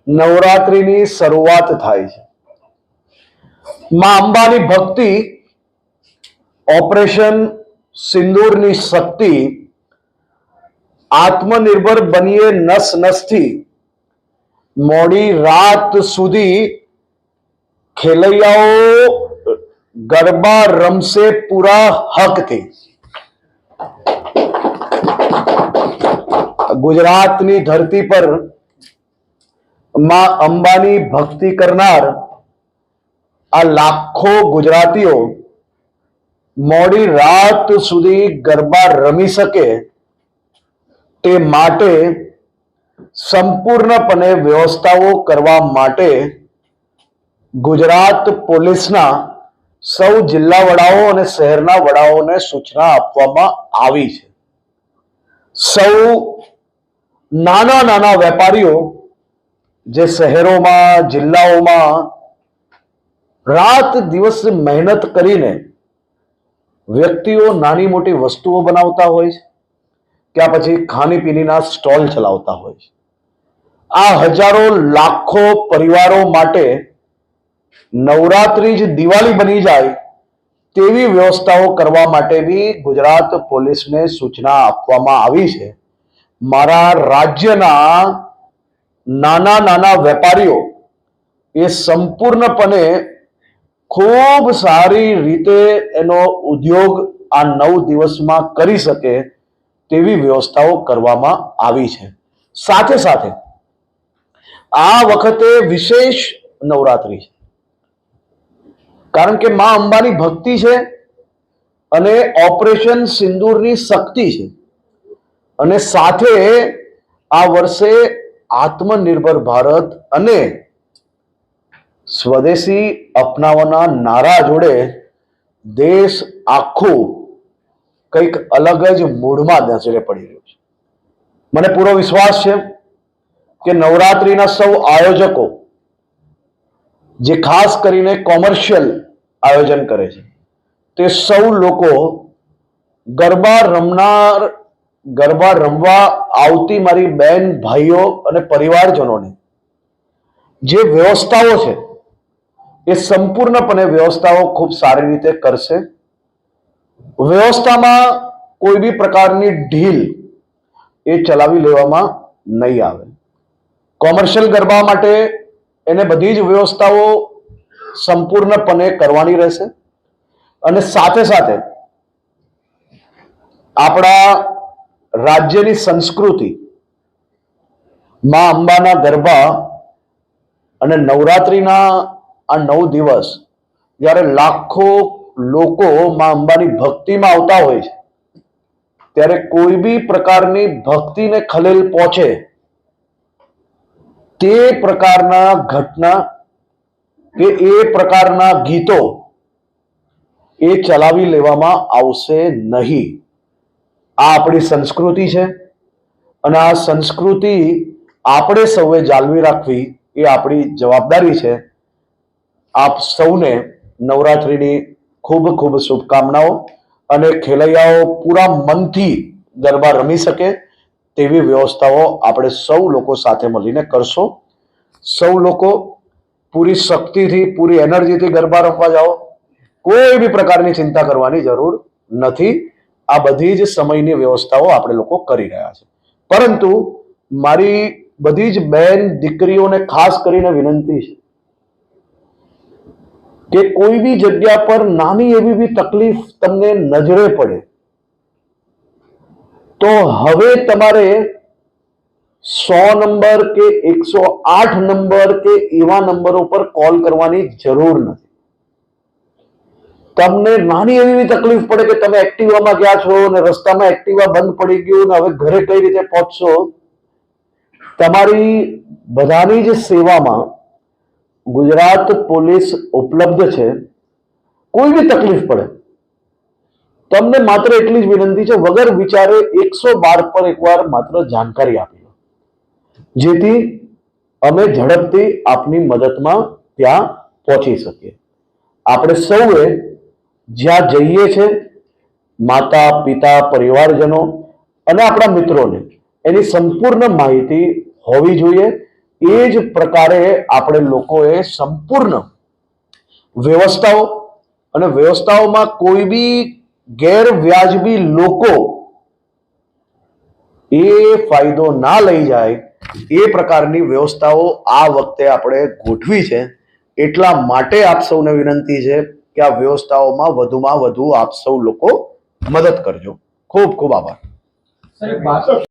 નવરાત્રિની શરૂઆત થાય છે. માં અંબાની ભક્તિ, ઓપરેશન સિંદૂરની શક્તિ, આત્મનિર્ભર બનીએ નસ નસથી, મોડી રાત સુધી ખેલૈયાઓ ગરબા રમશે પૂરા હકથી. ગુજરાતની ધરતી પર માં અંબાની ભક્તિ કરનાર આ લાખો ગુજરાતીઓ મોડી રાત સુધી ગરબા રમી શકે તે માટે સંપૂર્ણપણે વ્યવસ્થાઓ કરવા માટે ગુજરાત પોલીસના સૌ જિલ્લા વડાઓ અને શહેરના વડાઓને સૂચના આપવામાં આવી છે. સૌ નાના નાના વેપારીઓ જે શહેરોમાં, જિલ્લાઓમાં રાત દિવસ મહેનત કરીને વ્યક્તિઓ નાની મોટી વસ્તુઓ બનાવતા હોય છે, કે પછી ખાણીપીણીના સ્ટોલ ચલાવતા હોય છે, આ હજારો લાખો પરિવારો માટે નવરાત્રી જ દિવાળી બની જાય તેવી વ્યવસ્થાઓ કરવા માટે બી ગુજરાત પોલીસને સૂચના આપવામાં આવી છે. મારા રાજ્યના નાના નાના વેપારીઓ એ સંપૂર્ણપણે ખૂબ સારી રીતે એનો ઉદ્યોગ આ 9 દિવસમાં કરી શકે તેવી વ્યવસ્થાઓ કરવામાં આવી છે. સાથે સાથે આ વખતે વિશેષ નવરાત્રી છે, કારણ કે માં અંબાની ભક્તિ છે અને ઓપરેશન સિંદૂરની શક્તિ છે, અને સાથે આ વર્ષે આત્મનિર્ભર ભારત અને સ્વદેશી અપનાવવાના નારા જોડે દેશ આખું કંઈક અલગ જ મૂડમાં નજરે પડી રહ્યું છે. મને પૂરો વિશ્વાસ છે કે નવરાત્રીના સૌ આયોજકો જે ખાસ કરીને કોમર્શિયલ આયોજન કરે છે તે સૌ લોકો ગરબા રમવા આવતી મારી બહેન, ભાઈઓ અને પરિવારજનોને જે વ્યવસ્થાઓ છે એ સંપૂર્ણપણે વ્યવસ્થાઓ ખૂબ સારી રીતે કરશે. વ્યવસ્થામાં કોઈ બી પ્રકારની ઢીલ એ ચલાવી લેવામાં નહીં આવે. કોમર્શિયલ ગરબા માટે એને બધી જ વ્યવસ્થાઓ સંપૂર્ણપણે કરવાની રહેશે, અને સાથે સાથે આપણા રાજ્યની સંસ્કૃતિ, માં અંબાના ગરબા અને નવરાત્રીના આ 9 દિવસ જ્યારે લાખો લોકો માં અંબાની ભક્તિમાં આવતા હોય છે, ત્યારે કોઈ બી પ્રકારની ભક્તિને ખલેલ પહોંચે તે પ્રકારના ઘટના કે એ પ્રકારના ગીતો એ ચલાવી લેવામાં આવશે નહીં. આ આપણી સંસ્કૃતિ છે અને આ સંસ્કૃતિ આપણે સૌએ જાળવી રાખવી એ આપણી જવાબદારી છે. આપ સૌને નવરાત્રિની ખૂબ ખૂબ શુભકામનાઓ, અને ખેલૈયાઓ પૂરા મનથી ગરબા રમી શકે તેવી વ્યવસ્થાઓ આપણે સૌ લોકો સાથે મળીને કરશો. સૌ લોકો પૂરી શક્તિથી, પૂરી એનર્જીથી ગરબા રમવા જાઓ. કોઈ બી પ્રકારની ચિંતા કરવાની જરૂર નથી. આ બધી જ સમયની વ્યવસ્થાઓ આપણે લોકો કરી રહ્યા છે. પરંતુ મારી બધી જ બહેન દીકરીઓને ખાસ કરીને વિનંતી છે કે કોઈ બી જગ્યા પર નાની એવી બી તકલીફ તમને નજરે પડે તો હવે તમારે 100 નંબર કે 108 નંબર કે એવા નંબરો પર કોલ કરવાની જરૂર નથી. તમને નાની એવી તકલીફ પડે કે તમે એક્ટિવામાં ગયા છો અને રસ્તામાં એક્ટિવા બંધ પડી ગયું ને હવે ઘરે કઈ રીતે પહોંચશો, તમારી બધાની જ સેવામાં ગુજરાત પોલીસ ઉપલબ્ધ છે. કોઈ બી તકલીફ પડે તમને માત્ર એટલી જ વિનંતી છે, વગર વિચારે 112 પર એકવાર માત્ર જાણકારી આપી લો, જેથી અમે ઝડપથી આપની મદદમાં ત્યાં પહોંચી શકીએ. આપણે સૌએ જ્યાં જઈએ છે, માતા, પિતા, પરિવારજનો અને આપણા મિત્રોને એની સંપૂર્ણ માહિતી હોવી જોઈએ, એ જ પ્રકારે આપણે લોકોએ સંપૂર્ણ વ્યવસ્થાઓ અને વ્યવસ્થાઓમાં કોઈ બી ગેરવ્યાજબી લોકો એ ફાયદો ના લઈ જાય એ પ્રકારની વ્યવસ્થાઓ આ વખતે આપણે ગોઠવી છે. એટલા માટે આપ સૌને વિનંતી છે કે આ વ્યવસ્થાઓમાં વધુમાં વધુ આપ સૌ લોકો મદદ કરજો. ખૂબ ખૂબ આભાર.